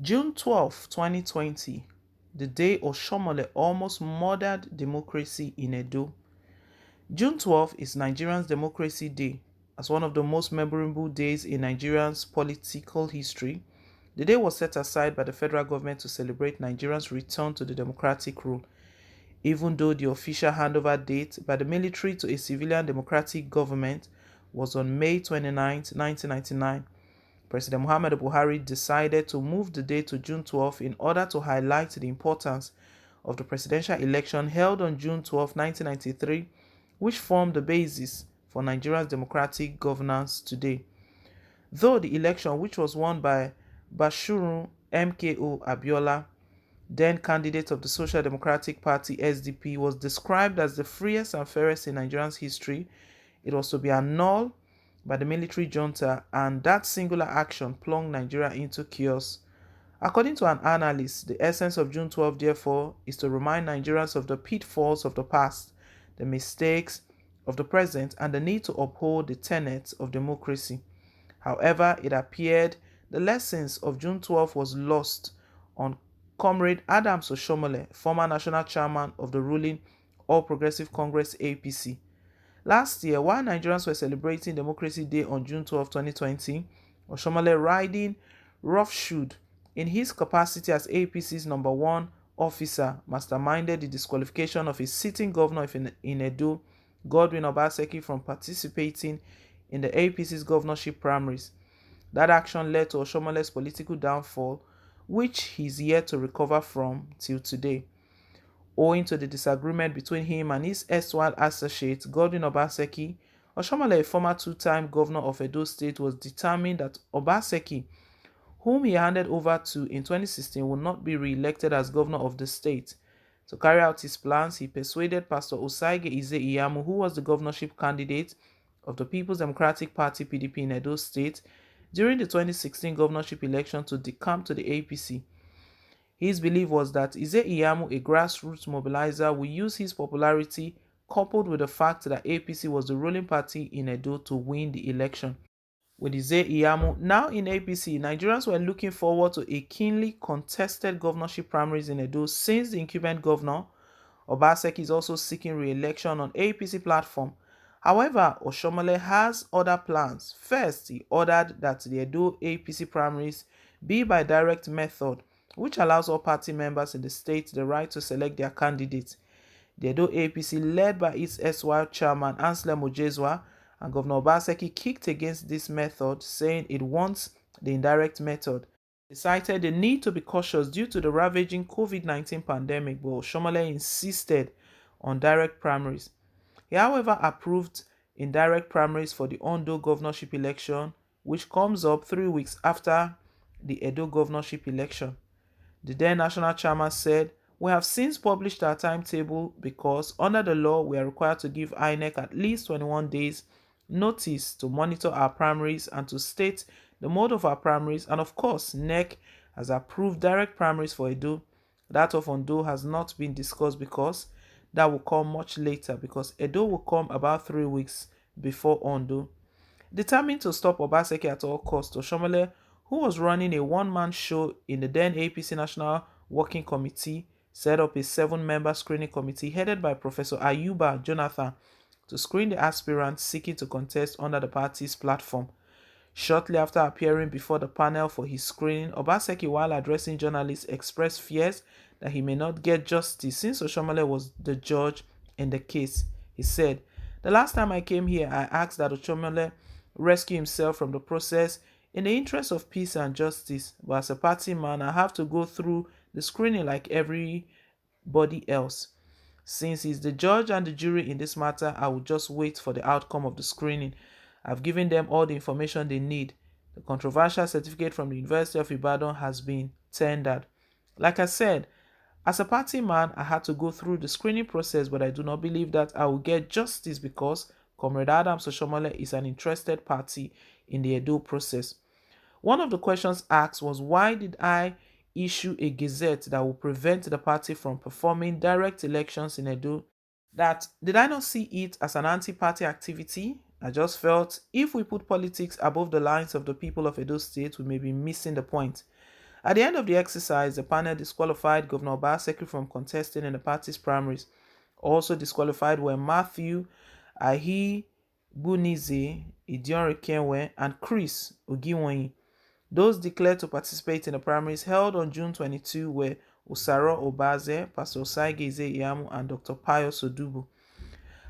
June 12, 2020, the day Oshiomohle almost murdered democracy in Edo. June 12 is Nigerians' Democracy Day. As one of the most memorable days in Nigerians' political history, the day was set aside by the federal government to celebrate Nigerians' return to the democratic rule, even though the official handover date by the military to a civilian democratic government was on May 29, 1999. President Muhammadu Buhari decided to move the day to June 12 in order to highlight the importance of the presidential election held on June 12, 1993, which formed the basis for Nigeria's democratic governance today. Though the election, which was won by Bashiru MKO Abiola, then candidate of the Social Democratic Party SDP, was described as the freest and fairest in Nigeria's history, it was to be annulled by the military junta, and that singular action plunged Nigeria into chaos. According to an analyst, the essence of June 12, therefore, is to remind Nigerians of the pitfalls of the past, the mistakes of the present, and the need to uphold the tenets of democracy. However, it appeared the lessons of June 12 was lost on Comrade Adams Oshiomohle, former national chairman of the ruling All Progressive Congress APC. Last year, while Nigerians were celebrating Democracy Day on June 12, 2020, Oshiomohle, riding roughshod in his capacity as APC's number one officer, masterminded the disqualification of a sitting governor in Edo, Godwin Obaseki, from participating in the APC's governorship primaries. That action led to Oshiomohle's political downfall, which he's yet to recover from till today. Owing to the disagreement between him and his erstwhile associate, Godwin Obaseki, Oshiomohle, a former two-time governor of Edo State, was determined that Obaseki, whom he handed over to in 2016, would not be re-elected as governor of the state. To carry out his plans, he persuaded Pastor Osaige Ize-Iyamu, who was the governorship candidate of the People's Democratic Party (PDP) in Edo State during the 2016 governorship election, to decamp to the APC. His belief was that Ize-Iyamu, a grassroots mobilizer, would use his popularity coupled with the fact that APC was the ruling party in Edo to win the election. With Ize-Iyamu now in APC, Nigerians were looking forward to a keenly contested governorship primaries in Edo, since the incumbent governor, Obaseki, is also seeking re-election on APC platform. However, Oshiomohle has other plans. First, he ordered that the Edo APC primaries be by direct method, which allows all party members in the state the right to select their candidates. The Edo APC, led by its erstwhile chairman Anselm Ojezwa, and Governor Obaseki, kicked against this method, saying it wants the indirect method. They cited the need to be cautious due to the ravaging COVID-19 pandemic, but Oshiomohle insisted on direct primaries. He, however, approved indirect primaries for the Ondo governorship election, which comes up 3 weeks after the Edo governorship election. The then national chairman said, "We have since published our timetable because under the law we are required to give INEC at least 21 days notice to monitor our primaries and to state the mode of our primaries, and of course NEC has approved direct primaries for Edo. That of Ondo has not been discussed because that will come much later, because Edo will come about 3 weeks before Ondo." Determined to stop Obaseki at all costs, Oshiomohle, who was running a one-man show in the then APC National Working Committee, set up a 7-member screening committee headed by Professor Ayuba Jonathan to screen the aspirants seeking to contest under the party's platform. Shortly after appearing before the panel for his screening, Obaseki, while addressing journalists, expressed fears that he may not get justice since Oshiomohle was the judge in the case. He said, "The last time I came here, I asked that Oshiomohle rescue himself from the process in the interest of peace and justice, but as a party man, I have to go through the screening like everybody else. Since he's the judge and the jury in this matter, I will just wait for the outcome of the screening. I've given them all the information they need. The controversial certificate from the University of Ibadan has been tendered. Like I said, as a party man, I had to go through the screening process, but I do not believe that I will get justice because Comrade Adams Oshiomohle is an interested party in the Edo process." One of the questions asked was, why did I issue a gazette that will prevent the party from performing direct elections in Edo? Did I not see it as an anti-party activity? I just felt if we put politics above the lines of the people of Edo State, we may be missing the point. At the end of the exercise, the panel disqualified Governor Obaseki from contesting in the party's primaries. Also disqualified were Matthew Ahi Bunize Idionrekenwe and Chris Ogiwonyi. Those declared to participate in the primaries held on June 22 were Usaro Obaze, Pastor Osaige Iyamu, and Dr. Pius Odubu.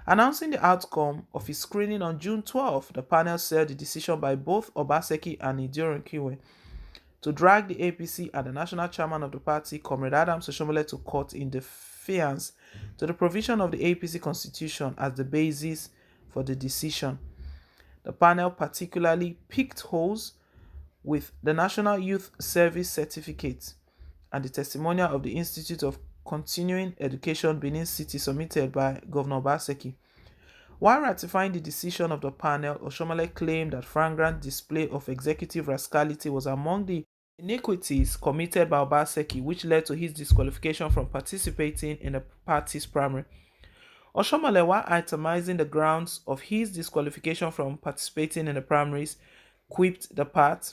Announcing the outcome of his screening on June 12, the panel said the decision by both Obaseki and Idionrekenwe to drag the APC and the national chairman of the party, Comrade Adams Oshiomohle, to court in defiance to the provision of the APC constitution as the basis for the decision. The panel particularly picked holes with the National Youth Service Certificate and the testimonial of the Institute of Continuing Education Benin City submitted by Governor Obaseki. While ratifying the decision of the panel, Oshiomohle claimed that flagrant display of executive rascality was among the iniquities committed by Obaseki, which led to his disqualification from participating in the party's primary. Oshiomohle, while itemizing the grounds of his disqualification from participating in the primaries, quipped the part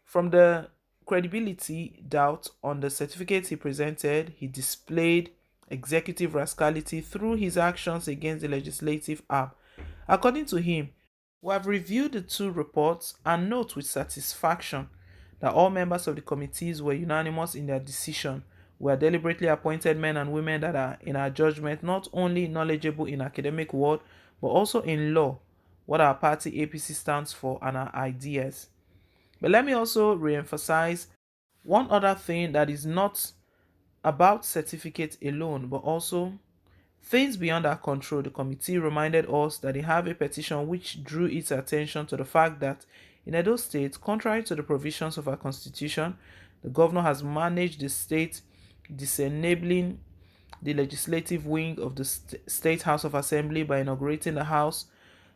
from the credibility doubt on the certificate he presented, he displayed executive rascality through his actions against the legislative arm. According to him, we have reviewed the two reports and note with satisfaction that all members of the committees were unanimous in their decision. We are deliberately appointed men and women that are, in our judgment, not only knowledgeable in academic world, but also in law, what our party APC stands for, and our ideas. But let me also re-emphasize one other thing that is not about certificates alone, but also things beyond our control. The committee reminded us that they have a petition which drew its attention to the fact that in Edo State, contrary to the provisions of our constitution, the governor has managed the state, disenabling the legislative wing of the State House of Assembly by inaugurating the House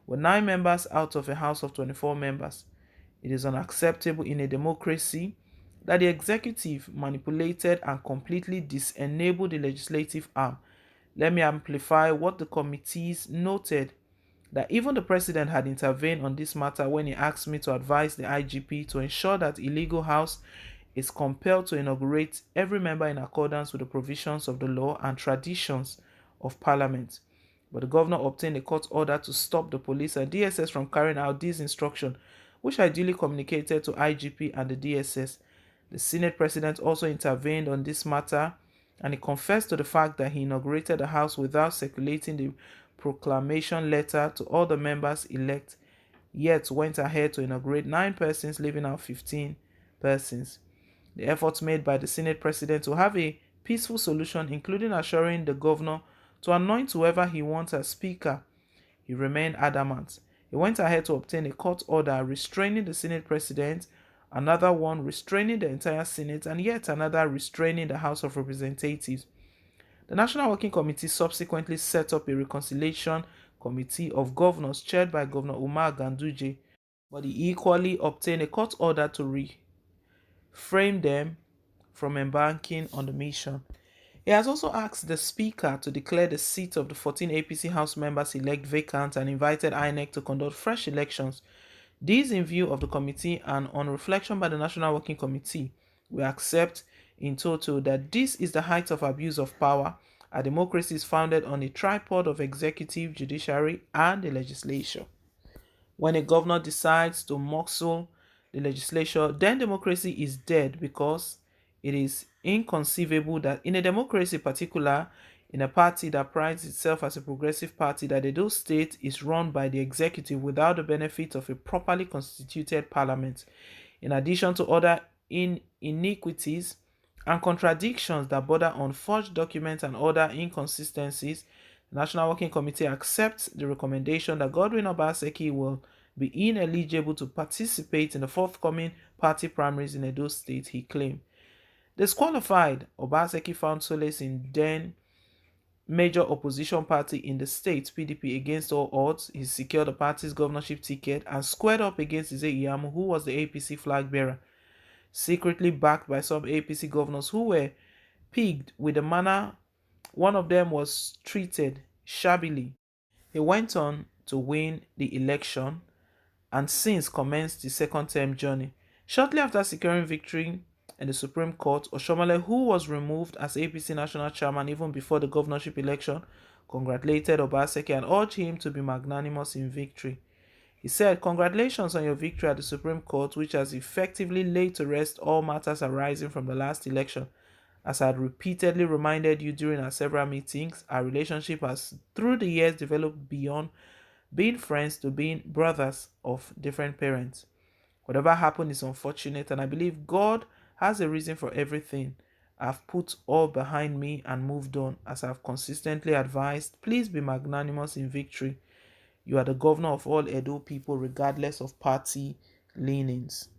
with 9 members out of a House of 24 members. It is unacceptable in a democracy that the executive manipulated and completely disenabled the legislative arm. Let me amplify what the committees noted, that even the president had intervened on this matter when he asked me to advise the IGP to ensure that illegal house is compelled to inaugurate every member in accordance with the provisions of the law and traditions of parliament. But the governor obtained a court order to stop the police and DSS from carrying out this instruction, which I duly communicated to IGP and the DSS. The Senate president also intervened on this matter, and he confessed to the fact that he inaugurated the house without circulating the proclamation letter to all the members elect, yet went ahead to inaugurate 9 persons, leaving out 15 persons. The efforts made by the Senate president to have a peaceful solution, including assuring the governor to anoint whoever he wants as speaker, he remained adamant. He went ahead to obtain a court order restraining the Senate president, another one restraining the entire Senate, and yet another restraining the House of Representatives. The National Working Committee subsequently set up a reconciliation committee of governors chaired by Governor Umar Ganduje, but he equally obtained a court order to refrain them from embarking on the mission. He has also asked the Speaker to declare the seat of the 14 APC House members elect vacant and invited INEC to conduct fresh elections. This in view of the committee and on reflection by the National Working Committee. We accept in total that this is the height of abuse of power. Our democracy is founded on a tripod of executive, judiciary, and the legislature. When a governor decides to muzzle the legislature, then democracy is dead, because it is inconceivable that in a democracy, particular in a party that prides itself as a progressive party, that the Edo state is run by the executive without the benefit of a properly constituted parliament. In addition to other iniquities and contradictions that border on forged documents and other inconsistencies, the National Working Committee accepts the recommendation that Godwin Obaseki will be ineligible to participate in the forthcoming party primaries in Edo State, he claimed. Disqualified, Obaseki found solace in then major opposition party in the state, PDP, against all odds. He secured the party's governorship ticket and squared up against Iyamu, who was the APC flag bearer, secretly backed by some APC governors who were piqued with the manner one of them was treated shabbily. He went on to win the election and since commenced the second term journey. Shortly after securing victory in the Supreme Court, Oshiomohle, who was removed as APC national chairman even before the governorship election, congratulated Obaseki and urged him to be magnanimous in victory. He said, "Congratulations on your victory at the Supreme Court, which has effectively laid to rest all matters arising from the last election. As I had repeatedly reminded you during our several meetings, our relationship has through the years developed beyond being friends to being brothers of different parents. Whatever happened is unfortunate, and I believe God has a reason for everything. I've put all behind me and moved on. As I've consistently advised, please be magnanimous in victory. You are the governor of all Edo people, regardless of party leanings."